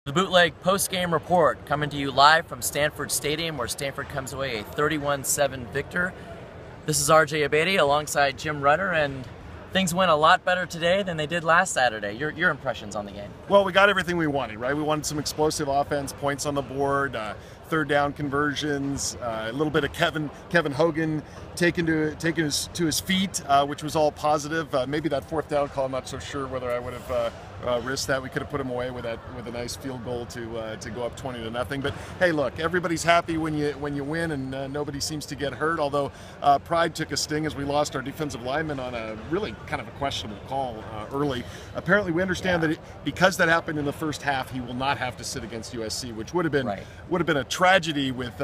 The Bootleg post-game report coming to you live from Stanford Stadium, where Stanford comes away a 31-7 victor. This is RJ Abeytia alongside Jim Rutter, and things went a lot better today than they did last Saturday. Your impressions on the game? Well, we got everything we wanted, right? We wanted some explosive offense, points on the board, third down conversions, a little bit of Kevin Hogan taken to his feet, which was all positive. Maybe that fourth down call, I'm not so sure whether I would have risked that. We could have put him away with a nice field goal to go up 20-0. But hey, look, everybody's happy when you win, and nobody seems to get hurt. Although pride took a sting as we lost our defensive lineman on a really kind of a questionable call early. Apparently, we understand that because that happened in the first half, he will not have to sit against USC, which would have been a tragedy with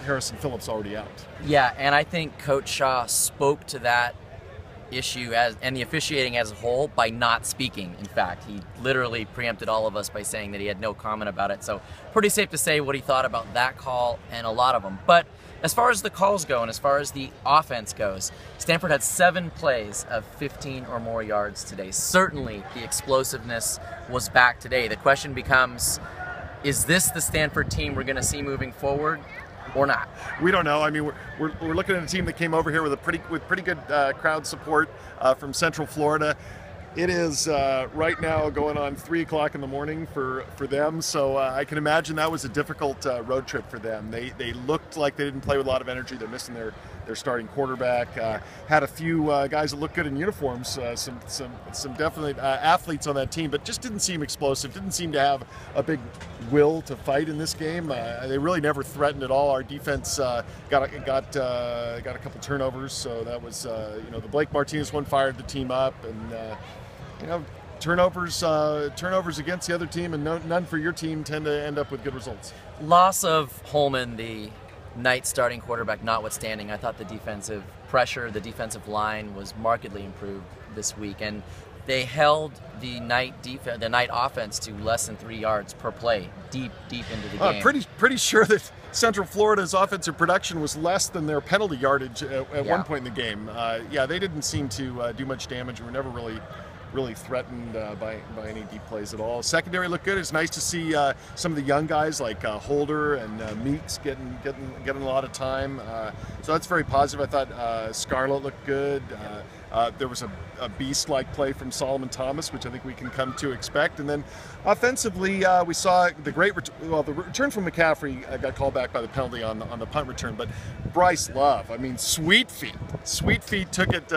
Harrison Phillips already out. Yeah, and I think Coach Shaw spoke to that issue and the officiating as a whole by not speaking. In fact, he literally preempted all of us by saying that he had no comment about it. So pretty safe to say what he thought about that call and a lot of them. But as far as the calls go and as far as the offense goes, Stanford had 7 plays of 15 or more yards today. Certainly the explosiveness was back today. The question becomes, is this the Stanford team we're going to see moving forward or not? We don't know. I mean, we're looking at a team that came over here with pretty good crowd support from Central Florida. It is right now going on 3 o'clock in the morning for them, so I can imagine that was a difficult road trip for them. They looked like they didn't play with a lot of energy. They're missing their starting quarterback. Had a few guys that looked good in uniforms, some definitely athletes on that team, but just didn't seem explosive. Didn't seem to have a big will to fight in this game. They really never threatened at all. Our defense got a couple turnovers, so that was the Blake Martinez one fired the team up, and turnovers against the other team and none for your team tend to end up with good results. Loss of Holman, the Knight starting quarterback, notwithstanding, I thought the defensive pressure, the defensive line was markedly improved this week, and they held the Knight offense to less than 3 yards per play, deep into the game. Pretty sure that Central Florida's offensive production was less than their penalty yardage at one point in the game. They didn't seem to do much damage. We were never really threatened by any deep plays at all. Secondary looked good. It's nice to see some of the young guys like Holder and Meeks getting a lot of time. So that's very positive. I thought Scarlett looked good. There was a beast-like play from Solomon Thomas, which I think we can come to expect. And then offensively, we saw the the return from McCaffrey got called back by the penalty on the punt return. But Bryce Love, I mean, Sweet Feet took it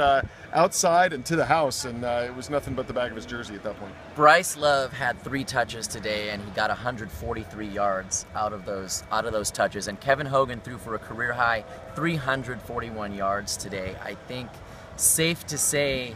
outside and to the house, and it was nothing but the back of his jersey at that point. Bryce Love had 3 touches today, and he got 143 yards out of those touches. And Kevin Hogan threw for a career high 341 yards today. I think safe to say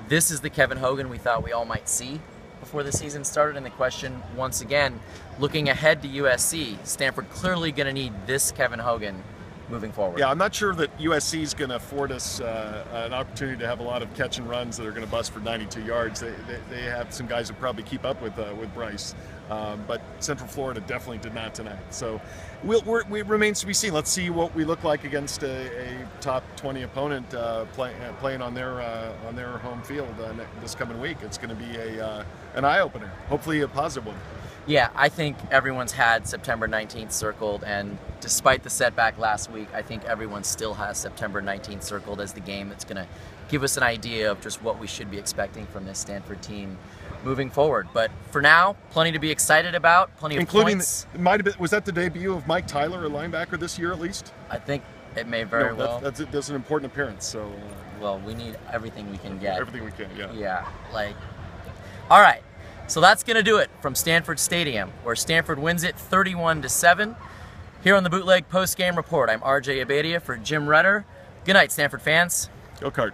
this is the Kevin Hogan we thought we all might see before the season started. And the question, once again, looking ahead to USC, Stanford clearly going to need this Kevin Hogan moving forward. Yeah, I'm not sure that USC is going to afford us an opportunity to have a lot of catch and runs that are going to bust for 92 yards. They have some guys who probably keep up with Bryce, but Central Florida definitely did not tonight. So it remains to be seen. Let's see what we look like against a top 20 opponent playing on their home field this coming week. It's going to be an eye opener. Hopefully a positive one. Yeah, I think everyone's had September 19th circled, and despite the setback last week, I think everyone still has September 19th circled as the game that's going to give us an idea of just what we should be expecting from this Stanford team moving forward. But for now, plenty to be excited about, plenty of points. Was that the debut of Mike Tyler, a linebacker this year at least? I think it may very well. That's an important appearance. So. Well, we need everything we can get. Everything we can, yeah. Yeah, all right. So that's going to do it from Stanford Stadium, where Stanford wins it 31-7. Here on the Bootleg post-game report, I'm RJ Abeytia for Jim Rutter. Good night, Stanford fans. Go Card.